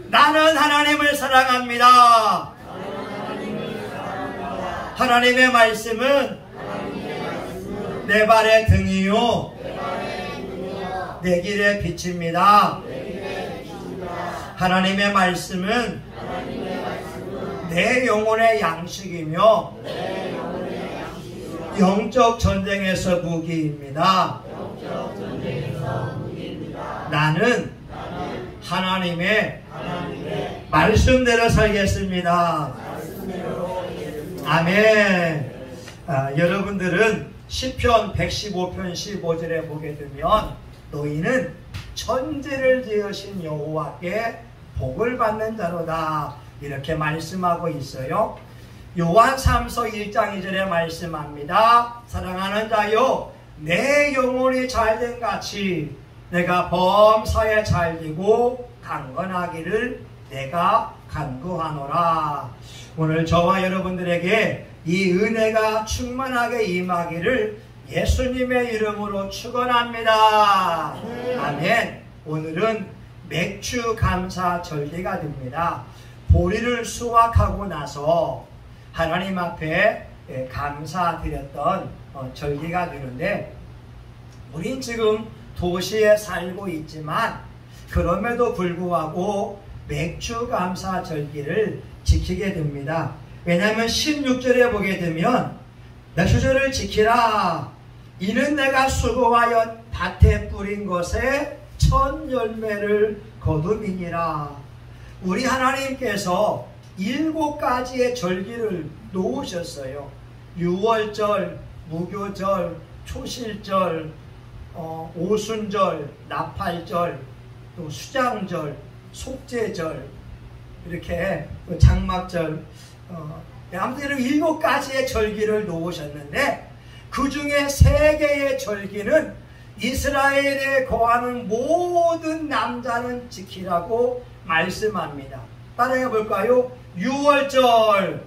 나는 하나님을 사랑합니다. 하나님의 말씀은 내 발의 등이요 내 길의 빛입니다. 하나님의 말씀은 내 영혼의 양식이며 영적 전쟁에서 무기입니다. 나는 하나님의 말씀대로 살겠습니다. 아멘. 여러분들은 시편 115편 15절에 보게 되면 너희는 천지를 지으신 여호와께 복을 받는 자로다 이렇게 말씀하고 있어요. 요한 3서 1장 2절에 말씀합니다. 사랑하는 자여 내 영혼이 잘된 같이 내가 범사에 잘되고 강건하기를 내가 간구하노라. 오늘 저와 여러분들에게 이 은혜가 충만하게 임하기를 예수님의 이름으로 축원합니다. 아멘. 오늘은 맥주 감사 절기가 됩니다. 보리를 수확하고 나서 하나님 앞에 감사드렸던 절기가 되는데, 우린 지금 도시에 살고 있지만 그럼에도 불구하고 맥주 감사 절기를 지키게 됩니다. 왜냐하면 16절에 보게 되면 맥주절을 지키라. 이는 내가 수고하여 밭에 뿌린 것에 첫 열매를 거둠이니라. 우리 하나님께서 7가지의 절기를 놓으셨어요. 유월절, 무교절, 초실절, 오순절, 나팔절, 또 수장절, 속죄절, 이렇게 장막절, 아무튼 7가지의 절기를 놓으셨는데 그 중에 3개의 절기는 이스라엘에 거하는 모든 남자는 지키라고 말씀합니다. 따라해 볼까요? 유월절,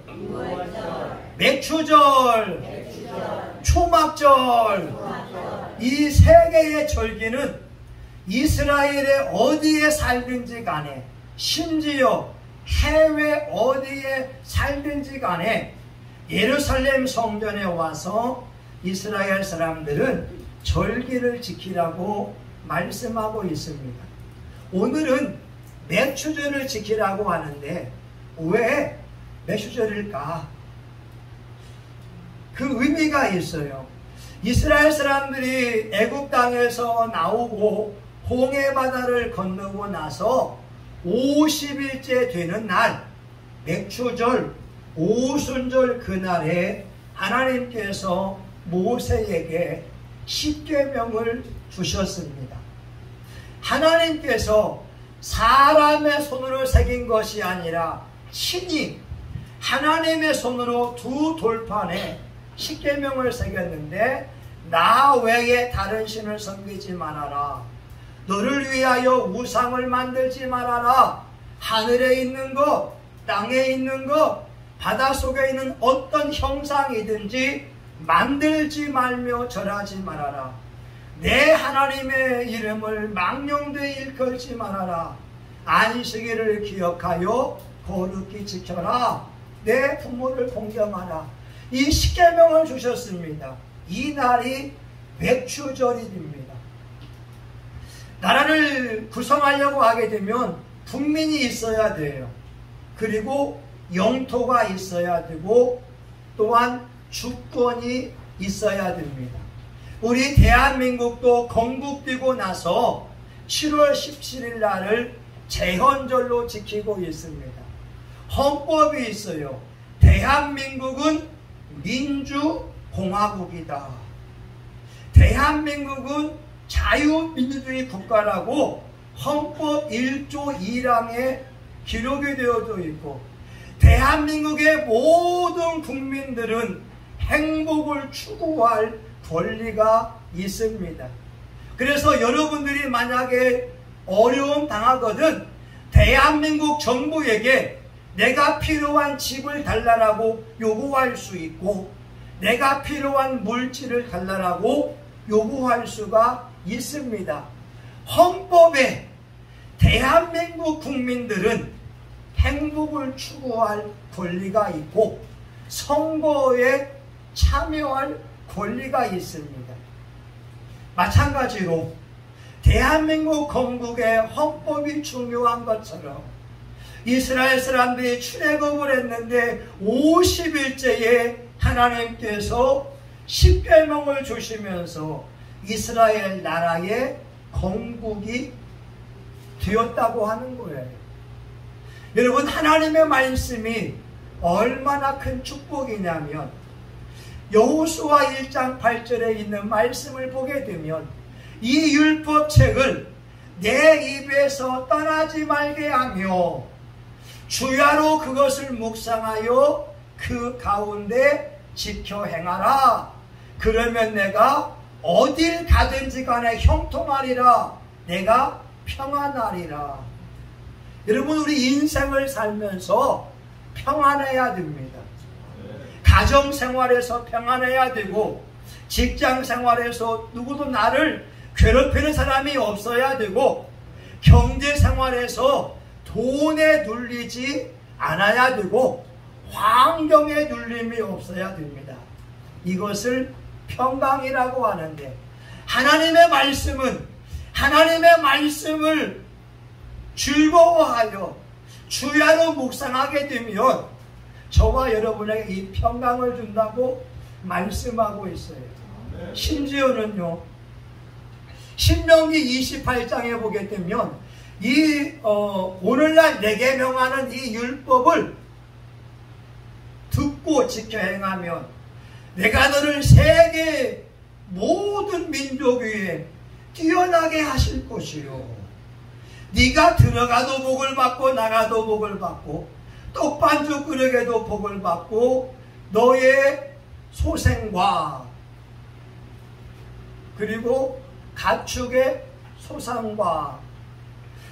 맥주절, 초막절. 이 3개의 절기는 이스라엘에 어디에 살든지 간에, 심지어 해외 어디에 살든지 간에 예루살렘 성전에 와서 이스라엘 사람들은 절기를 지키라고 말씀하고 있습니다. 오늘은 맥주절을 지키라고 하는데 왜 맥주절일까? 그 의미가 있어요. 이스라엘 사람들이 애굽 땅에서 나오고 홍해 바다를 건너고 나서 50일째 되는 날, 맥주절, 오순절 그날에 하나님께서 모세에게 십계명을 주셨습니다. 하나님께서 사람의 손으로 새긴 것이 아니라 친히 하나님의 손으로 두 돌판에 십계명을 새겼는데, 나 외에 다른 신을 섬기지 말아라. 너를 위하여 우상을 만들지 말아라. 하늘에 있는 것, 땅에 있는 것, 바닷속에 있는 어떤 형상이든지 만들지 말며 절하지 말아라. 내 하나님의 이름을 망령되이 일컬지 말아라. 안식일을 기억하여 거룩히 지켜라. 내 부모를 공경하라. 이 십계명을 주셨습니다. 이 날이 맥주절이 됩니다. 나라를 구성하려고 하게 되면 국민이 있어야 돼요. 그리고 영토가 있어야 되고 또한 주권이 있어야 됩니다. 우리 대한민국도 건국되고 나서 7월 17일 날을 제헌절로 지키고 있습니다. 헌법이 있어요. 대한민국은 민주공화국이다. 대한민국은 자유민주주의 국가라고 헌법 1조 1항에 기록이 되어져 있고, 대한민국의 모든 국민들은 행복을 추구할 권리가 있습니다. 그래서 여러분들이 만약에 어려움 당하거든 대한민국 정부에게 내가 필요한 집을 달라고 요구할 수 있고, 내가 필요한 물질을 달라고 요구할 수가 있습니다. 헌법에 대한민국 국민들은 행복을 추구할 권리가 있고 선거에 참여할 권리가 있습니다. 마찬가지로 대한민국 건국의 헌법이 중요한 것처럼 이스라엘 사람들이 출애굽을 했는데 50일째에 하나님께서 십계명을 주시면서 이스라엘 나라의 건국이 되었다고 하는 거예요. 여러분, 하나님의 말씀이 얼마나 큰 축복이냐면 여호수아 1장 8절에 있는 말씀을 보게 되면 이 율법책을 내 입에서 떠나지 말게 하며 주야로 그것을 묵상하여 그 가운데 지켜 행하라. 그러면 내가 어딜 가든지 간에 형통하리라. 내가 평안하리라. 여러분, 우리 인생을 살면서 평안해야 됩니다. 가정생활에서 평안해야 되고 직장생활에서 누구도 나를 괴롭히는 사람이 없어야 되고 경제생활에서 돈에 눌리지 않아야 되고 환경에 눌림이 없어야 됩니다. 이것을 평강이라고 하는데 하나님의 말씀을 즐거워하여 주야로 묵상하게 되면 저와 여러분에게 이 평강을 준다고 말씀하고 있어요. 심지어는요, 신명기 28장에 보게 되면 오늘날 내게 명하는 이 율법을 듣고 지켜 행하면 내가 너를 세계 모든 민족 위에 뛰어나게 하실 것이요, 네가 들어가도 복을 받고 나가도 복을 받고 떡반죽 그릇에도 복을 받고 너의 소생과 그리고 가축의 소산과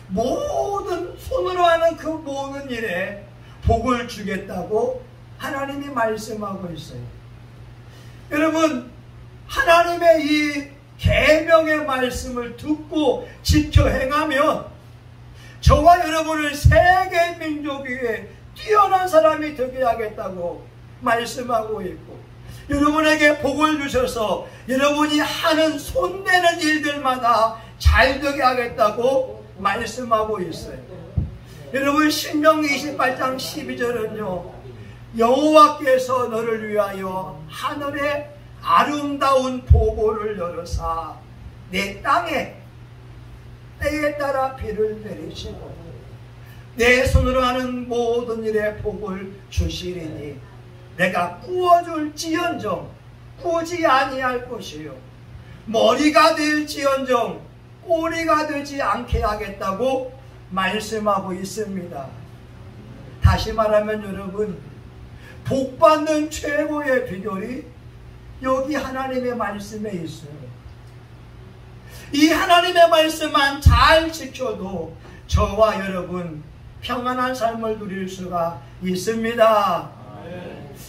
모든 손으로 하는 그 모든 일에 복을 주겠다고 하나님이 말씀하고 있어요. 여러분, 하나님의 이 계명의 말씀을 듣고 지켜 행하면 저와 여러분을 세계 민족 위에 뛰어난 사람이 되게 하겠다고 말씀하고 있고, 여러분에게 복을 주셔서 여러분이 하는 손대는 일들마다 잘 되게 하겠다고 말씀하고 있어요. 여러분, 신명기 28장 12절은요 여호와께서 너를 위하여 하늘에 아름다운 보고를 열어사 내 땅에 때에 따라 비를 내리시고 내 손으로 하는 모든 일에 복을 주시리니 내가 구워줄지언정 꾸지 아니할 것이요 머리가 될지언정 꼬리가 되지 않게 하겠다고 말씀하고 있습니다. 다시 말하면 여러분, 복받는 최고의 비결이 여기 하나님의 말씀에 있어요. 이 하나님의 말씀만 잘 지켜도 저와 여러분 평안한 삶을 누릴 수가 있습니다.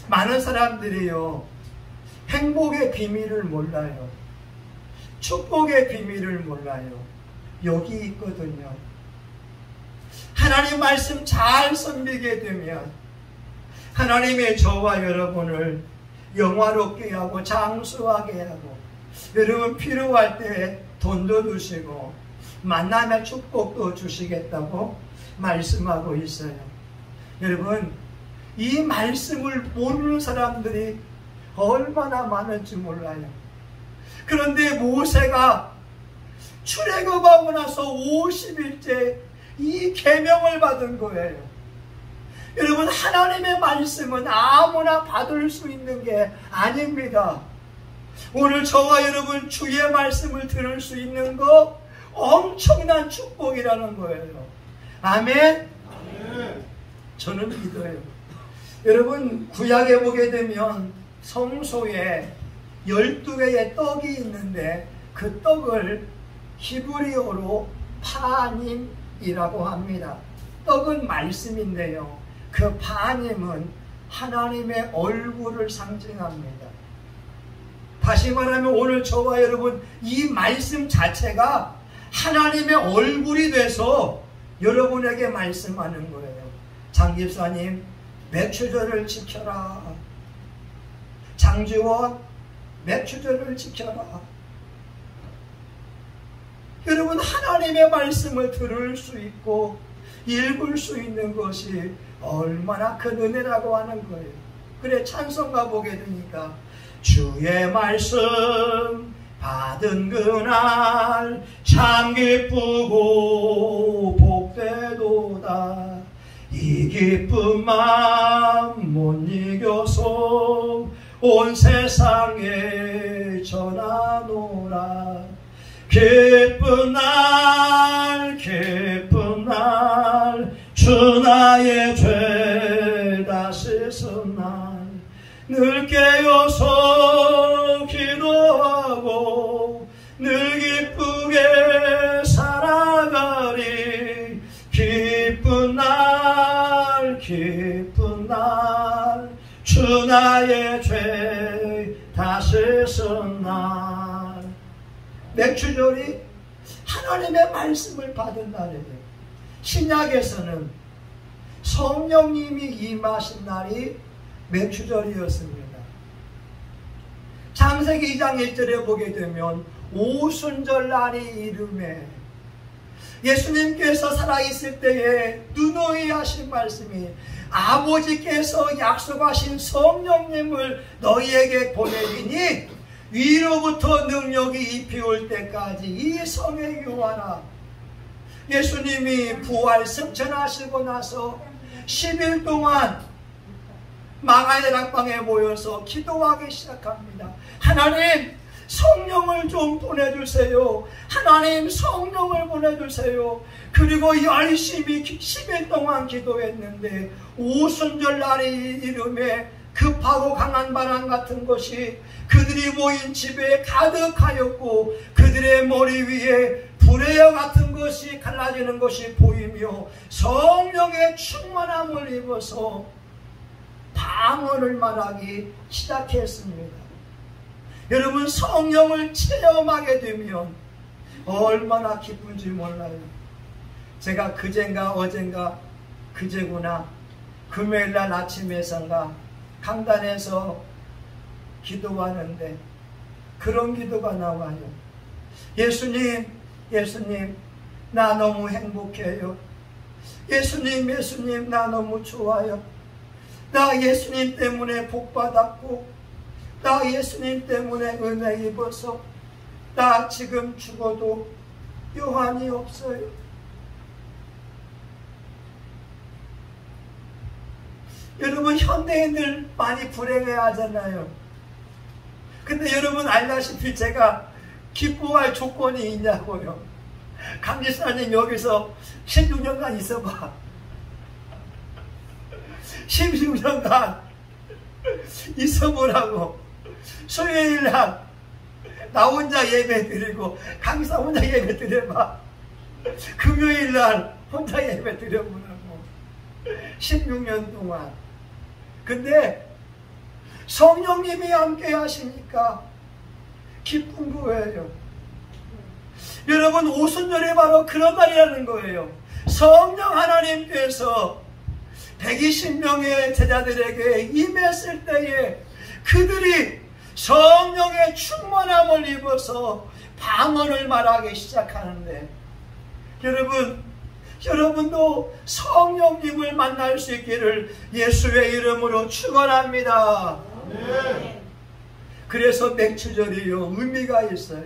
많은 사람들이요 행복의 비밀을 몰라요. 축복의 비밀을 몰라요. 여기 있거든요. 하나님 말씀 잘 섬기게 되면 하나님의 저와 여러분을 영화롭게 하고 장수하게 하고 여러분 필요할 때 돈도 주시고 만남의 축복도 주시겠다고 말씀하고 있어요. 여러분, 이 말씀을 모르는 사람들이 얼마나 많을지 몰라요. 그런데 모세가 출애굽하고 나서 50일째 이 계명을 받은 거예요. 여러분, 하나님의 말씀은 아무나 받을 수 있는 게 아닙니다. 오늘 저와 여러분 주의 말씀을 들을 수 있는 거 엄청난 축복이라는 거예요. 아멘? 아멘. 저는 믿어요. 여러분, 구약에 보게 되면 성소에 12개의 떡이 있는데 그 떡을 히브리어로 파님이라고 합니다. 떡은 말씀인데요, 그 파님은 하나님의 얼굴을 상징합니다. 다시 말하면 오늘 저와 여러분 이 말씀 자체가 하나님의 얼굴이 돼서 여러분에게 말씀하는 거예요. 장 집사님, 맥주절을 지켜라. 장지원, 맥주절을 지켜라. 여러분, 하나님의 말씀을 들을 수 있고 읽을 수 있는 것이 얼마나 큰 은혜라고 하는 거예요. 그래, 찬송가 보게 되니까 주의 말씀 받은 그날 참 기쁘고 복되도다. 이 기쁜 마음 못 이겨서 온 세상에 전하노라. 기쁜 날 기쁜 날 주 나의 죄 다 씻은 날 늘 깨어서 기도하고 늘 기쁘게 살아가리. 기쁜 날 기쁜 날 주 나의 죄 다 씻은 날. 맥주절이 하나님의 말씀을 받은 날이에요. 신약에서는 성령님이 임하신 날이 맥주절이었습니다. 창세기 2장 1절에 보게 되면 오순절 날이 이름에 예수님께서 살아있을 때에 누누이 하신 말씀이 아버지께서 약속하신 성령님을 너희에게 보내리니 위로부터 능력이 입히올 때까지 이 성에 유하라. 예수님이 부활 승천하시고 나서 10일 동안 마가다락방에 모여서 기도하기 시작합니다. 하나님, 성령을 좀 보내주세요. 하나님, 성령을 보내주세요. 그리고 열심히 10일 동안 기도했는데 오순절 날이 이름에 급하고 강한 바람 같은 것이 그들이 모인 집에 가득하였고 그들의 머리 위에 불의 같은 것이 갈라지는 것이 보이며 성령의 충만함을 입어서 방언을 말하기 시작했습니다. 여러분, 성령을 체험하게 되면 얼마나 기쁜지 몰라요. 제가 그젠가 어젠가 그제구나 금요일날 아침에선가 강단에서 기도하는데 그런 기도가 나와요. 예수님, 예수님, 나 너무 행복해요. 예수님, 예수님, 나 너무 좋아요. 나 예수님 때문에 복받았고 나 예수님 때문에 은혜 입어서 나 지금 죽어도 요한이 없어요. 여러분, 현대인들 많이 불행해 하잖아요. 근데 여러분 알다시피 제가 기뻐할 조건이 있냐고요. 강지사님 여기서 16년간 있어봐. 16년간 있어보라고. 수요일날 나 혼자 예배 드리고 강사 혼자 예배 드려봐. 금요일날 혼자 예배 드려보라고. 16년 동안. 근데 성령님이 함께 하시니까 기쁜 거예요. 여러분, 오순절이 바로 그런 날이라는 거예요. 성령 하나님께서 120명의 제자들에게 임했을 때에 그들이 성령의 충만함을 입어서 방언을 말하기 시작하는데, 여러분도 성령님을 만날 수 있기를 예수의 이름으로 축원합니다. 그래서 맥주절이요, 의미가 있어요.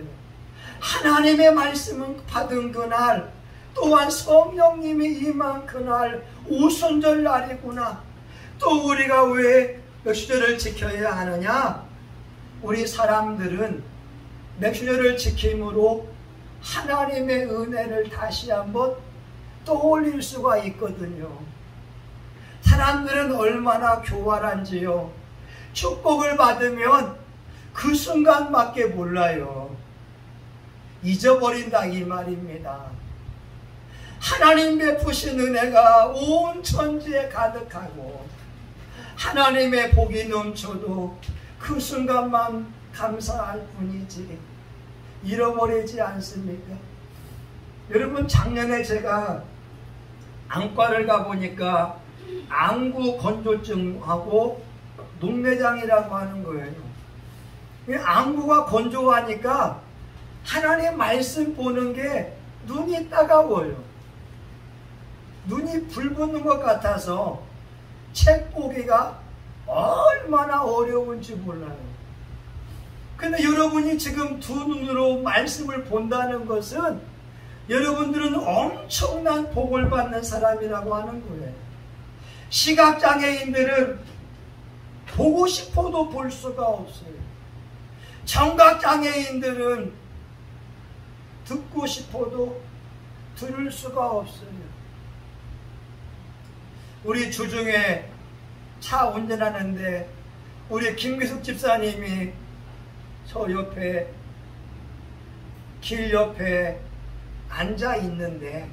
하나님의 말씀을 받은 그날, 또한 성령님이 임한 그날 오순절 날이구나. 또 우리가 왜 맥주절을 지켜야 하느냐? 우리 사람들은 맥주절을 지킴으로 하나님의 은혜를 다시 한번 떠올릴 수가 있거든요. 사람들은 얼마나 교활한지요. 축복을 받으면 그 순간밖에 몰라요. 잊어버린다 이 말입니다. 하나님 베푸신 은혜가 온 천지에 가득하고 하나님의 복이 넘쳐도 그 순간만 감사할 뿐이지 잃어버리지 않습니까? 여러분, 작년에 제가 안과를 가보니까 안구 건조증하고 녹내장이라고 하는 거예요. 안구가 건조하니까 하나님 말씀 보는 게 눈이 따가워요. 눈이 불 붙는 것 같아서 책 보기가 얼마나 어려운지 몰라요. 근데 여러분이 지금 두 눈으로 말씀을 본다는 것은 여러분들은 엄청난 복을 받는 사람이라고 하는 거예요. 시각장애인들은 보고 싶어도 볼 수가 없어요. 청각장애인들은 듣고 싶어도 들을 수가 없어요. 우리 주중에 차 운전하는데 우리 김기숙 집사님이 저 옆에 길 옆에 앉아 있는데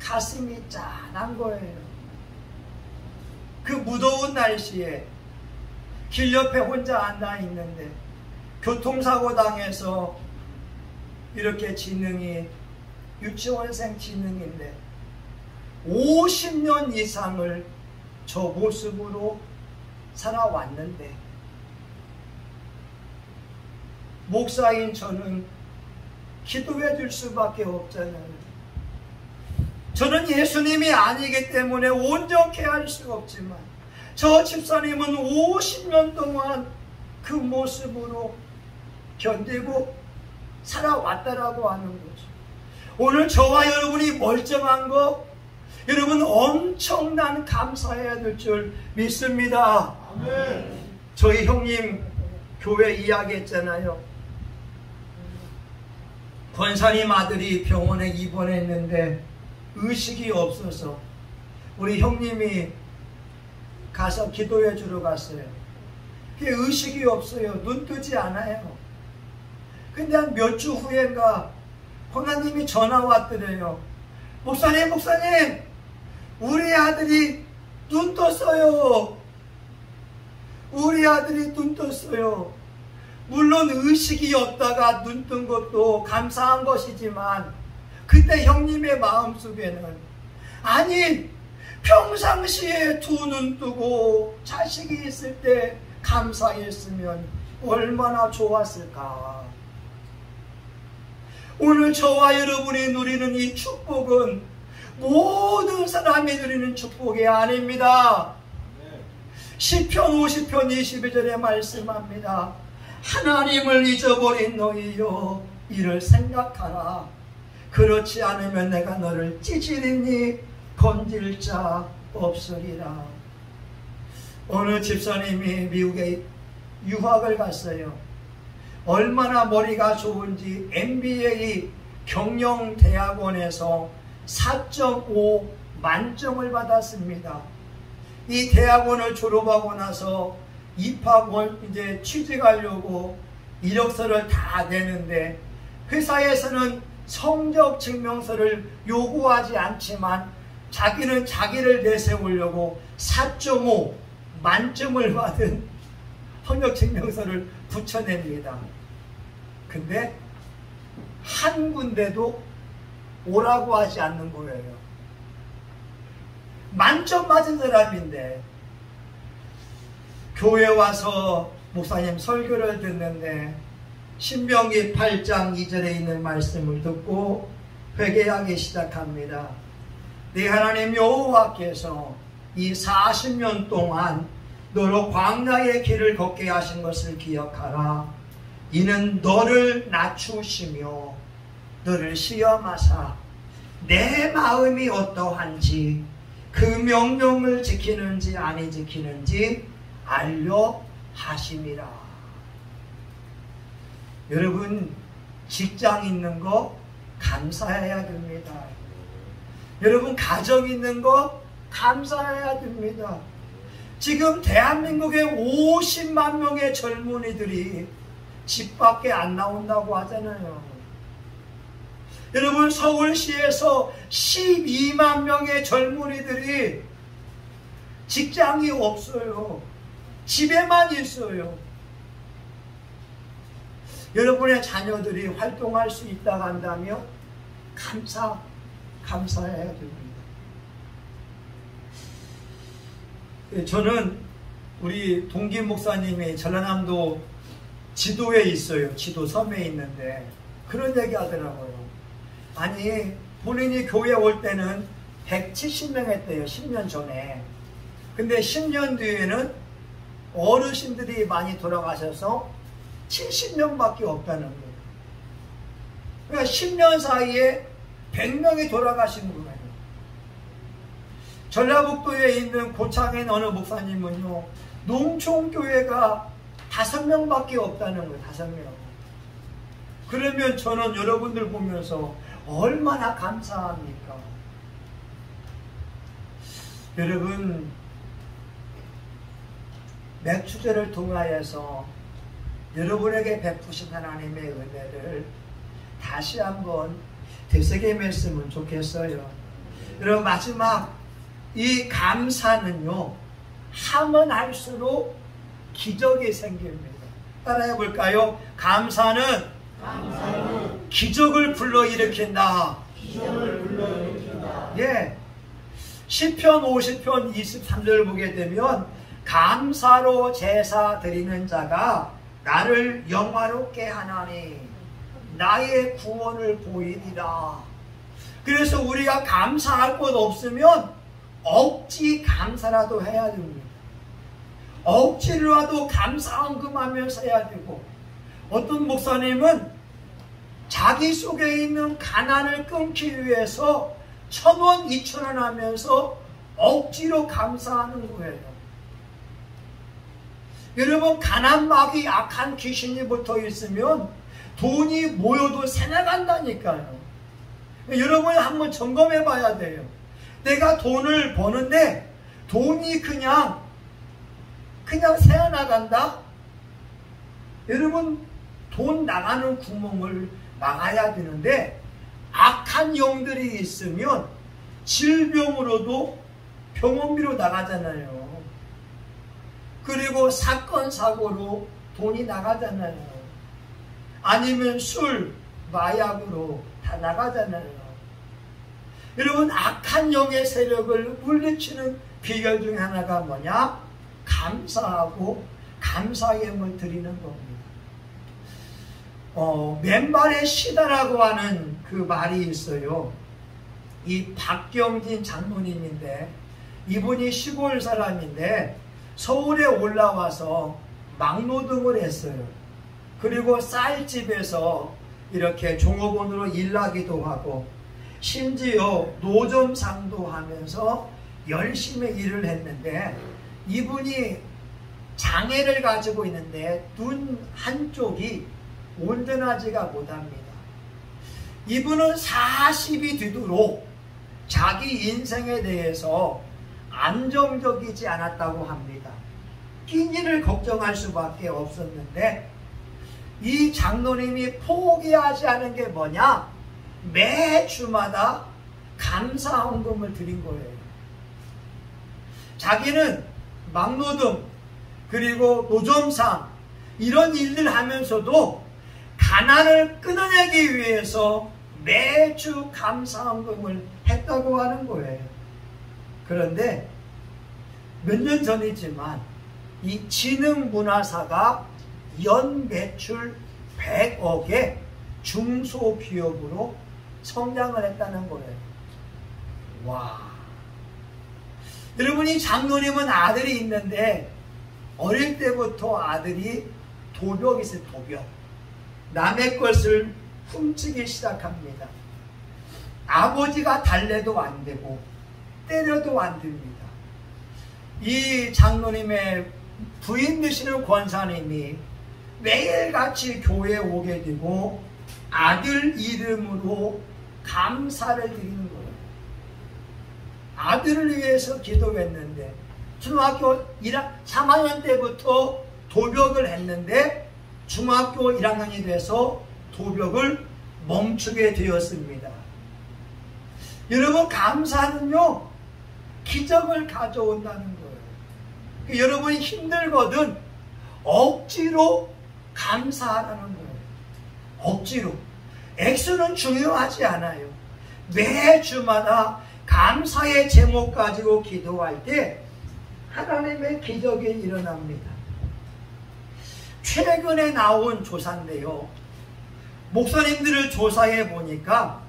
가슴이 짠한 거예요. 그 무더운 날씨에 길 옆에 혼자 앉아 있는데 교통사고 당해서 이렇게 지능이 유치원생 지능인데 50년 이상을 저 모습으로 살아왔는데 목사인 저는 기도해 줄 수밖에 없잖아요. 저는 예수님이 아니기 때문에 온전케 할 수가 없지만 저 집사님은 50년 동안 그 모습으로 견디고 살아왔다라고 하는 거죠. 오늘 저와 여러분이 멀쩡한 거 여러분 엄청난 감사해야 될 줄 믿습니다. 아멘. 저희 형님 교회 이야기했잖아요. 권사님 아들이 병원에 입원했는데 의식이 없어서 우리 형님이 가서 기도해 주러 갔어요. 그게 의식이 없어요. 눈 뜨지 않아요. 근데 한 몇 주 후인가 권사님이 전화 왔더래요. 목사님 우리 아들이 눈 떴어요. 우리 아들이 눈 떴어요. 물론 의식이 없다가 눈 뜬 것도 감사한 것이지만 그때 형님의 마음속에는 아니 평상시에 두 눈 뜨고 자식이 있을 때 감사했으면 얼마나 좋았을까. 오늘 저와 여러분이 누리는 이 축복은 모든 사람이 누리는 축복이 아닙니다. 시편 50편 22절에 말씀합니다. 하나님을 잊어버린 너희여 이를 생각하라. 그렇지 않으면 내가 너를 찌질이니 건질 자 없으리라. 어느 집사님이 미국에 유학을 갔어요. 얼마나 머리가 좋은지 MBA 경영대학원에서 4.5 만점을 받았습니다. 이 대학원을 졸업하고 나서 입학을 이제 취직하려고 이력서를 다 내는데 회사에서는 성적 증명서를 요구하지 않지만 자기는 자기를 내세우려고 4.5 만점을 받은 성적 증명서를 붙여냅니다. 근데 한 군데도 오라고 하지 않는 거예요. 만점 맞은 사람인데 교회 와서 목사님 설교를 듣는데 신명기 8장 2절에 있는 말씀을 듣고 회개하기 시작합니다. 네 하나님 여호와께서 이 40년 동안 너로 광야의 길을 걷게 하신 것을 기억하라. 이는 너를 낮추시며 너를 시험하사 내 마음이 어떠한지 그 명령을 지키는지 아니 지키는지 알려 하심이라. 여러분 직장 있는 거 감사해야 됩니다. 여러분 가정 있는 거 감사해야 됩니다. 지금 대한민국에 50만 명의 젊은이들이 집 밖에 안 나온다고 하잖아요. 여러분 서울시에서 12만 명의 젊은이들이 직장이 없어요. 집에만 있어요. 여러분의 자녀들이 활동할 수 있다고 한다면 감사해야 됩니다. 저는 우리 동기 목사님이 전라남도 지도에 있어요. 지도 섬에 있는데 그런 얘기 하더라고요. 아니 본인이 교회 올 때는 170명 했대요. 10년 전에. 근데 10년 뒤에는 어르신들이 많이 돌아가셔서 70명밖에 없다는 거예요. 그러니까 10년 사이에 100명이 돌아가신 거예요. 전라북도에 있는 고창에 어느 목사님은요, 농촌교회가 5명밖에 없다는 거예요. 5명. 그러면 저는 여러분들 보면서 얼마나 감사합니까? 여러분, 맥주제를 통하여서 여러분에게 베푸신 하나님의 은혜를 다시 한번 되새김했으면 좋겠어요. 여러분, 마지막 이 감사는요, 하면 할수록 기적이 생깁니다. 따라해 볼까요? 감사는 기적을 불러일으킨다. 예. 시편 50편 23절 보게 되면 감사로 제사 드리는 자가 나를 영화롭게 하나니 나의 구원을 보이리라. 그래서 우리가 감사할 것 없으면 억지 감사라도 해야 됩니다. 억지로라도 감사헌금하면서 해야 되고, 어떤 목사님은 자기 속에 있는 가난을 끊기 위해서 1,000원, 2,000원 하면서 억지로 감사하는 거예요. 여러분, 가난막이 악한 귀신이 붙어 있으면 돈이 모여도 새나간다니까요. 여러분이 한번 점검해 봐야 돼요. 내가 돈을 버는데 돈이 그냥 새어나간다? 여러분, 돈 나가는 구멍을 막아야 되는데, 악한 영들이 있으면 질병으로도 병원비로 나가잖아요. 그리고 사건 사고로 돈이 나가잖아요. 아니면 술, 마약으로 다 나가잖아요. 여러분, 악한 영의 세력을 물리치는 비결 중에 하나가 뭐냐? 감사하고 감사예물 드리는 겁니다. 맨발의 시다라고 하는 그 말이 있어요. 이 박경진 장로님인데, 이분이 시골 사람인데 서울에 올라와서 막노동을 했어요. 그리고 쌀집에서 이렇게 종업원으로 일하기도 하고, 심지어 노점상도 하면서 열심히 일을 했는데, 이분이 장애를 가지고 있는데 눈 한쪽이 온전하지가 못합니다. 이분은 40이 되도록 자기 인생에 대해서 안정적이지 않았다고 합니다. 끼니를 걱정할 수밖에 없었는데, 이 장로님이 포기하지 않은 게 뭐냐? 매주마다 감사헌금을 드린 거예요. 자기는 막노동 그리고 노점상 이런 일들 하면서도 가난을 끊어내기 위해서 매주 감사헌금을 했다고 하는 거예요. 그런데 몇 년 전이지만 이 진흥문화사가 연 매출 100억의 중소기업으로 성장을 했다는 거예요. 와. 여러분이 장로님은 아들이 있는데 어릴 때부터 아들이 도벽이 있어요. 도벽. 남의 것을 훔치기 시작합니다. 아버지가 달래도 안 되고 때려도 안 됩니다. 이 장로님의 부인 되시는 권사님이 매일같이 교회에 오게 되고 아들 이름으로 감사를 드리는 거예요. 아들을 위해서 기도했는데, 중학교 3학년 때부터 도벽을 했는데 중학교 1학년이 돼서 도벽을 멈추게 되었습니다. 여러분, 감사는요 기적을 가져온다는 거예요. 여러분이 힘들거든 억지로 감사하라는 거예요. 억지로. 액수는 중요하지 않아요. 매주마다 감사의 제목 가지고 기도할 때 하나님의 기적이 일어납니다. 최근에 나온 조사인데요. 목사님들을 조사해 보니까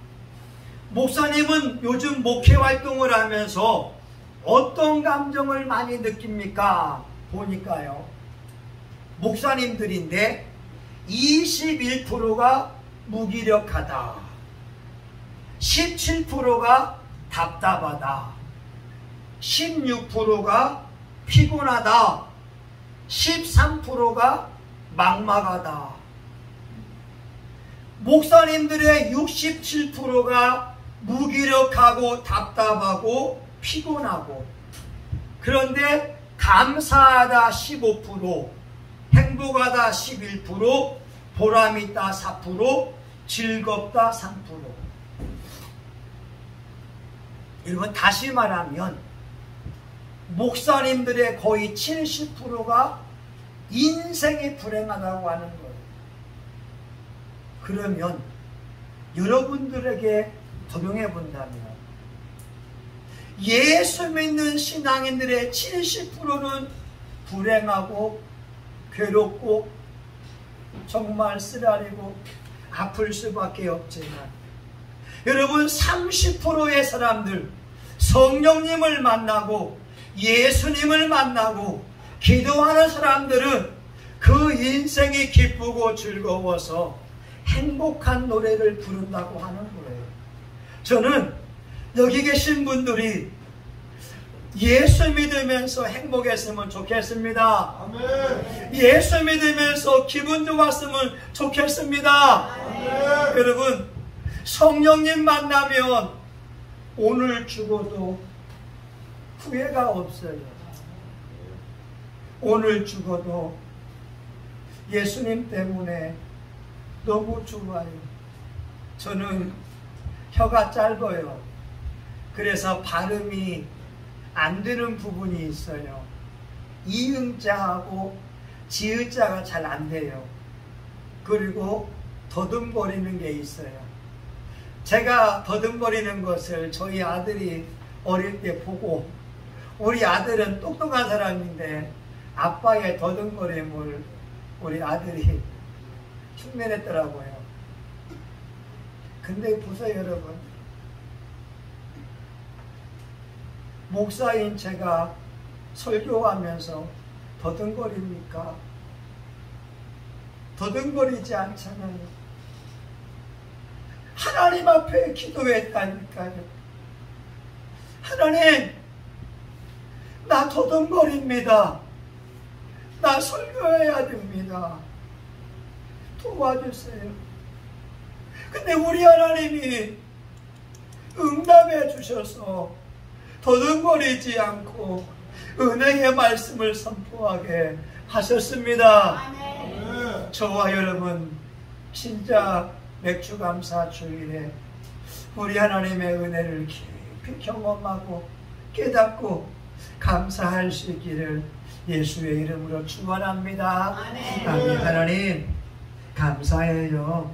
목사님은 요즘 목회 활동을 하면서 어떤 감정을 많이 느낍니까? 보니까요. 목사님들인데 21%가 무기력하다. 17%가 답답하다. 16%가 피곤하다. 13%가 막막하다. 목사님들의 67%가 무기력하고 답답하고 피곤하고, 그런데 감사하다 15%, 행복하다 11%, 보람있다 4%, 즐겁다 3%. 여러분, 다시 말하면 목사님들의 거의 70%가 인생이 불행하다고 하는 거예요. 그러면 여러분들에게 적용해 본다면 예수 믿는 신앙인들의 70%는 불행하고 괴롭고 정말 쓰라리고 아플 수밖에 없지만, 여러분 30%의 사람들, 성령님을 만나고 예수님을 만나고 기도하는 사람들은 그 인생이 기쁘고 즐거워서 행복한 노래를 부른다고 하는 거예요. 저는 여기 계신 분들이 예수 믿으면서 행복했으면 좋겠습니다. 아멘. 예수 믿으면서 기분 좋았으면 좋겠습니다. 아멘. 여러분, 성령님 만나면 오늘 죽어도 후회가 없어요. 오늘 죽어도 예수님 때문에 너무 좋아요. 저는 혀가 짧아요. 그래서 발음이 안 되는 부분이 있어요. 이응자하고 지읒자가 잘 안 돼요. 그리고 더듬거리는 게 있어요. 제가 더듬거리는 것을 저희 아들이 어릴 때 보고, 우리 아들은 똑똑한 사람인데 아빠의 더듬거림을 우리 아들이 흉내냈더라고요. 근데 보세요 여러분, 목사인 제가 설교하면서 더듬거립니까? 더듬거리지 않잖아요. 하나님 앞에 기도했다니까요. 하나님, 나 더듬거립니다. 나 설교해야 됩니다. 도와주세요. 근데 우리 하나님이 응답해 주셔서 더듬거리지 않고 은혜의 말씀을 선포하게 하셨습니다. 아멘. 저와 여러분 진짜 맥주감사 주일에 우리 하나님의 은혜를 깊이 경험하고 깨닫고 감사할 수 있기를 예수의 이름으로 축원합니다. 아멘. 하나님 감사해요.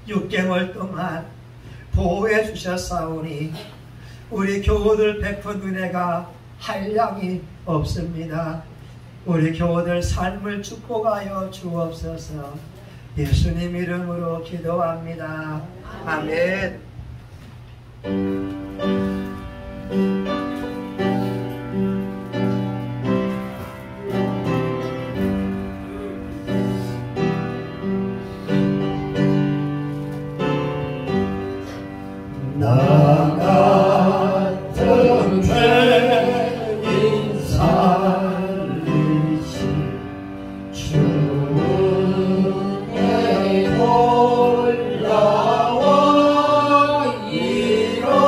6개월 동안 보호해 주셨사오니 우리 교우들 베푼 은혜가 한량이 없습니다. 우리 교우들 삶을 축복하여 주옵소서. 예수님 이름으로 기도합니다. 아멘. 나 같은 죄인 살리신 주의 놀라워 잃었던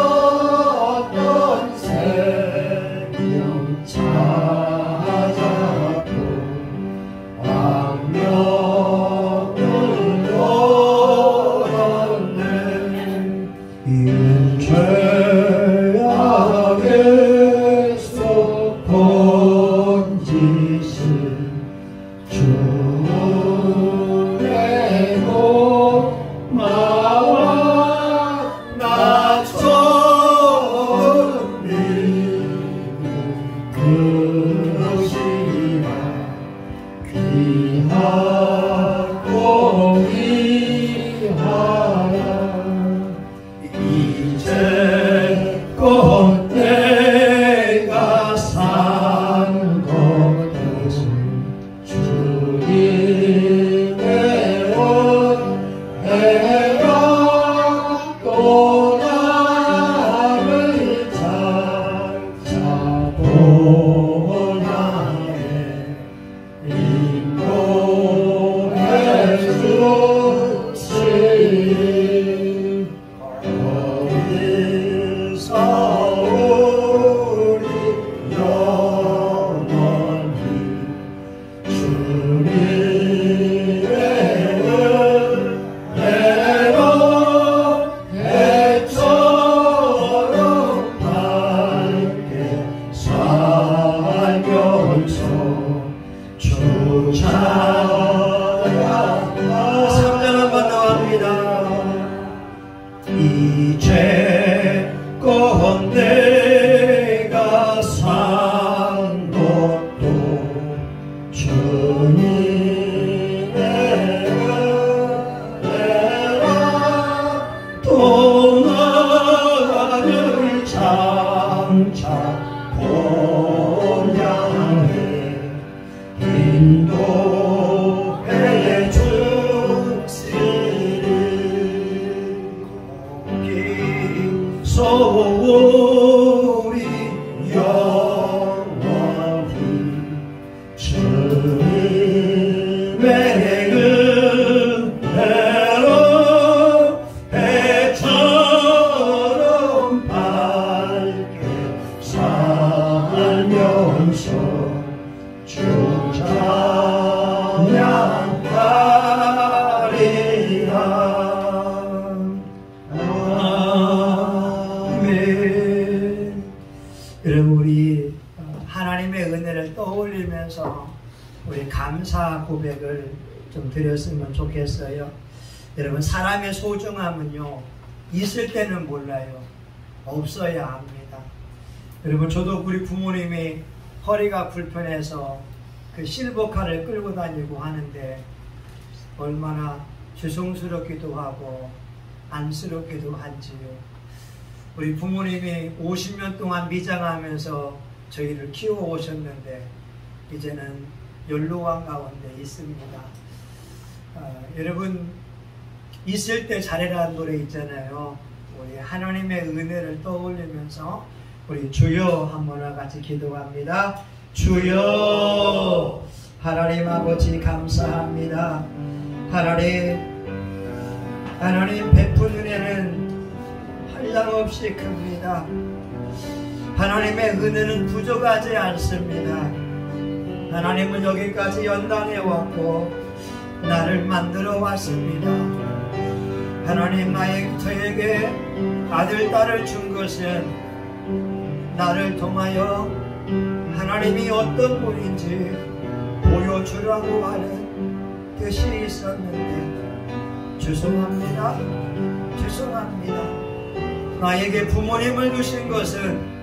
생명 찾았고 악명을 얻었네. 이는 죄악에서 건지신 주의 이제껏 내가 산 것도 주님의 은혜라 또 나를 장차 본 향해 인도해 주시리 거기서 우리 영원히 주님의 은혜로 배처럼 밝게 살면서 주 찬양하리라. 아멘. 여러분, 우리 하나님의 은혜를 떠올리면서 우리 감사 고백을 좀 드렸으면 좋겠어요. 여러분, 사람의 소중함은요, 있을 때는 몰라요. 없어야 합니다. 여러분, 저도 우리 부모님이 허리가 불편해서 그 실버카를 끌고 다니고 하는데 얼마나 죄송스럽기도 하고 안쓰럽기도 한지요. 우리 부모님이 50년 동안 미장하면서 저희를 키워 오셨는데 이제는 연로한 가운데 있습니다. 여러분, 있을 때 잘해라는 노래 있잖아요. 우리 하나님의 은혜를 떠올리면서 우리 주여 한번 같이 기도합니다. 주여, 하나님 아버지 감사합니다. 하나님 베푼 은혜는 한량없이 큽니다. 하나님의 은혜는 부족하지 않습니다. 하나님은 여기까지 연단해 왔고 나를 만들어 왔습니다. 하나님, 저에게 아들, 딸을 준 것은 나를 통하여 하나님이 어떤 분인지 보여주라고 하는 뜻이 있었는데 죄송합니다. 나에게 부모님을 주신 것은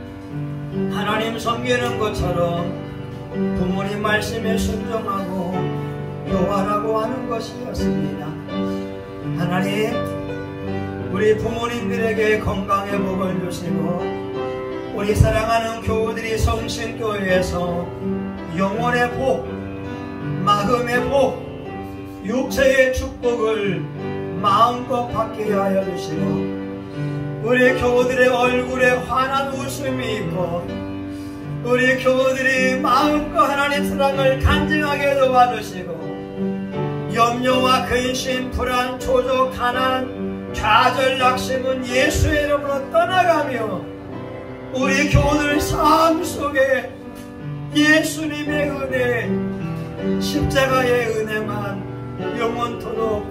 하나님 섬기는 것처럼 부모님 말씀에 순종하고 요하라고 하는 것이었습니다. 하나님, 우리 부모님들에게 건강의 복을 주시고 우리 사랑하는 교우들이 성신교회에서 영혼의 복, 마음의 복, 육체의 축복을 마음껏 받게 하여 주시고 우리 교우들의 얼굴에 환한 웃음이 있고 우리 교우들이 마음껏 하나님 사랑을 간증하게 도와주시고 염려와 근심, 불안, 초조, 가난, 좌절, 낙심은 예수의 이름으로 떠나가며 우리 교우들 삶 속에 예수님의 은혜, 십자가의 은혜만 영원토록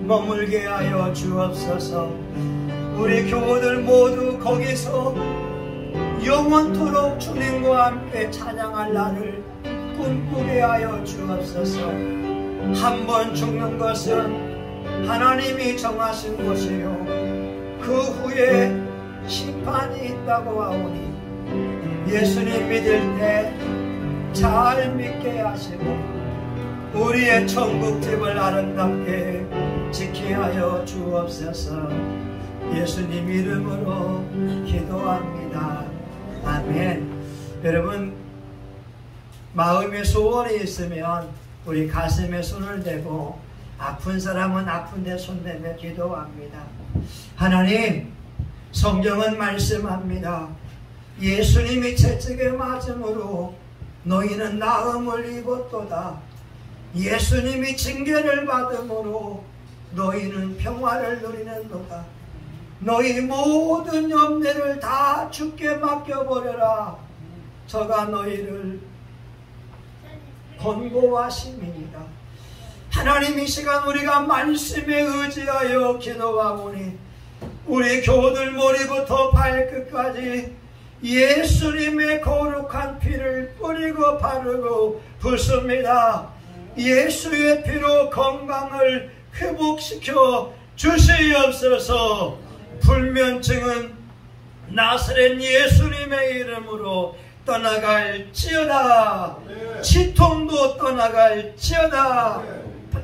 머물게 하여 주옵소서. 우리 교우들 모두 거기서 영원토록 주님과 함께 찬양할 날을 꿈꾸게 하여 주옵소서. 한 번 죽는 것은 하나님이 정하신 것이요 그 후에 심판이 있다고 하오니 예수님 믿을 때 잘 믿게 하시고 우리의 천국집을 아름답게 지키게 하여 주옵소서. 예수님 이름으로 기도합니다. 아멘. 여러분, 마음에 소원이 있으면 우리 가슴에 손을 대고 아픈 사람은 아픈데 손 대며 기도합니다. 하나님, 성경은 말씀합니다. 예수님이 채찍에 맞음으로 너희는 나음을 입었도다. 예수님이 징계를 받음으로 너희는 평화를 누리는도다. 너희 모든 염려를 다 주께 맡겨버려라. 저가 너희를 권고하심이니라. 하나님, 이 시간 우리가 말씀에 의지하여 기도하오니 우리 교우들 머리부터 발끝까지 예수님의 거룩한 피를 뿌리고 바르고 붓습니다. 예수의 피로 건강을 회복시켜 주시옵소서. 불면증은 나사렛 예수님의 이름으로 떠나갈지어다. 치통도 떠나갈지어다.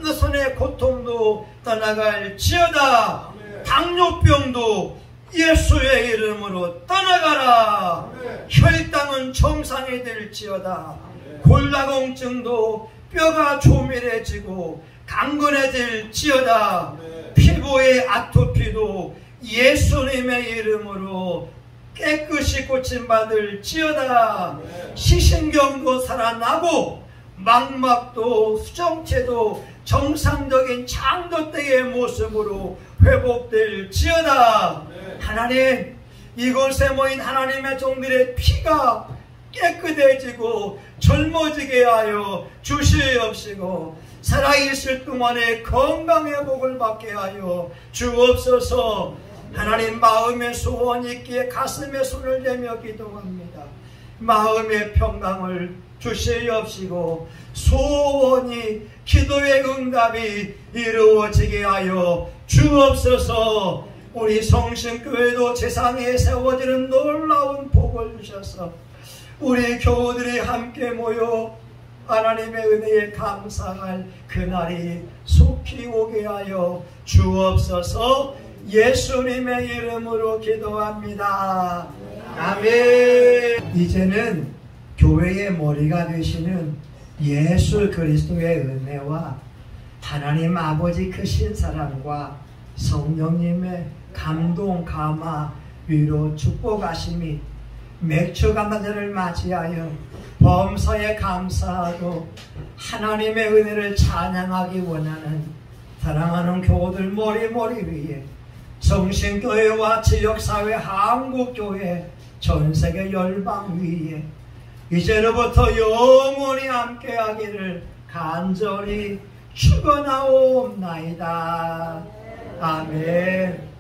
손의 고통도 떠나갈지어다. 당뇨병도 예수의 이름으로 떠나가라. 혈당은 정상이 될지어다. 골다공증도 뼈가 조밀해지고 강건해질지어다. 피부의 아토피도 예수님의 이름으로 깨끗이 고침받을지어다. 시신경도 살아나고 망막도 수정체도 정상적인 창조대의 모습으로 회복될지어다. 하나님, 이곳에 모인 하나님의 종들의 피가 깨끗해지고 젊어지게 하여 주시옵시고 살아있을 동안에 건강의 복을 받게 하여 주옵소서. 하나님, 마음의 소원 있기에 가슴에 손을 대며 기도합니다. 마음의 평강을 주시옵시고 소원이 기도의 응답이 이루어지게 하여 주옵소서. 우리 성심교회도 세상에 세워지는 놀라운 복을 주셔서 우리 교우들이 함께 모여 하나님의 은혜에 감사할 그날이 속히 오게 하여 주옵소서. 예수님의 이름으로 기도합니다. 아멘. 이제는 교회의 머리가 되시는 예수 그리스도의 은혜와 하나님 아버지 크신 사랑과 성령님의 감동, 감화, 위로, 축복하심이 맥주 감사절을 맞이하여 범사에 감사하고 하나님의 은혜를 찬양하기 원하는 사랑하는 교우들 머리 위에 성신교회와 지역사회, 한국교회, 전세계 열방 위에 이제로부터 영원히 함께하기를 간절히 축원하옵나이다. 아멘.